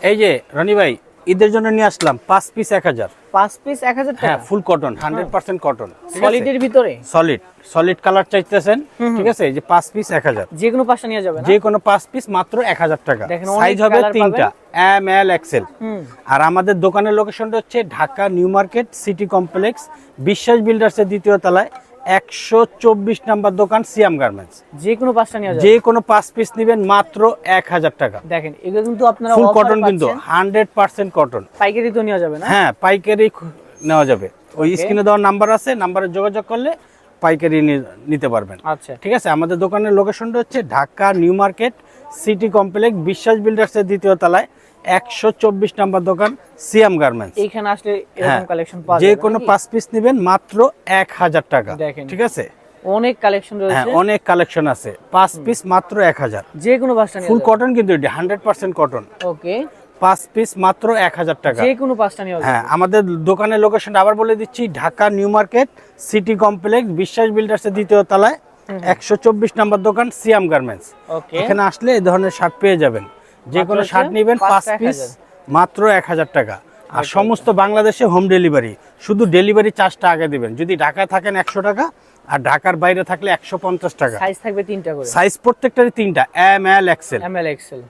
এই যে রনি ভাই, ঈদের জন্য নিয়ে আসলাম 5 পিস 1000। 5 পিস 1000 টাকা? হ্যাঁ, ফুল কটন, 100% কটন। সলিডের ভিতরে? সলিড কালার চাইতেছেন, ঠিক আছে? এই যে 5 পিস 1000, যে কোনো পাঁচটা নিয়ে যাবে না? যে কোনো 5 পিস মাত্র 1000 টাকা। দেখেন, সাইজ অনেক হবে কালার তিনটা, এম এল এক্সেল। হুম। আর আমাদের দোকানের লোকেশনটা হচ্ছে Dhaka new market city complex, বিশ্বাস বিল্ডার্সের দ্বিতীয় তলায় 124 নাম্বার দোকান, সিয়াম গার্মেন্টস। যে কোনো পাঁচটা নিয়ে যাবে? যে কোনো 5 পিস নেবেন মাত্র 1000 টাকা। দেখেন, এগুলো কিন্তু আপনারা ফুল অফারে কটন, কিন্তু পাচ্ছেন। 100% কটন। পাইকারি তো নেওয়া যাবে না? হ্যাঁ, পাইকারি নেওয়া যাবে। ওই Okay. স্ক্রিনে দেওয়ার নাম্বার আছে, নাম্বারে যোগাযোগ করলে পাইকারি নিতে পারবেন। আচ্ছা, ঠিক আছে, আমাদের দোকানের লোকেশনটা হচ্ছে Dhaka new market city complex, বিশ্বাস বিল্ডার্সের দ্বিতীয় তলায় 124 নাম্বার দোকান, সিয়াম গার্মেন্টস। এইখানে আসলে হ্যাঁ, এরকম কালেকশন পাওয়া যে যাবে কোনো নাকি? 5 পিস নেবেন মাত্র 1000 টাকা। দেখেন। ঠিক আছে, অনেক কালেকশন হ্যাঁ রয়েছে। অনেক কালেকশন আছে। 5 পিস মাত্র 1000। যে কোনো পাঁচটা নিয়ে ফুল যাবে? কটন, কিন্তু এটি 100% কটন। ওকে। 5 পিস মাত্র 1000 টাকা। যে কোনো পাঁচটা নিয়ে যাবে? হ্যাঁ, আমাদের দোকানের লোকেশনটা আবার বলে দিচ্ছি, Dhaka new market city complex, বিশ্বাস বিল্ডার্সের দ্বিতীয় তলায় 124 নাম্বার দোকান, সিয়াম গার্মেন্টস। ওকে। এখানে আসলে এই ধরনের শার্ট পেয়ে যাবেন। যে কোনো মাত্র শার্ট হচ্ছে নেবেন 5 পাঁচটা পিস 1000 মাত্র 1000 টাকা। আর সমস্ত বাংলাদেশে হোম ডেলিভারি, শুধু ডেলিভারি চার্জটা আগে দিবেন। যদি ঢাকায় থাকেন 100 টাকা, আর ঢাকার বাইরে থাকলে 150 টাকা। সাইজ থাকবে তিনটা করে? সাইজ প্রত্যেকটারই তিনটা, M L XL. M L Excel.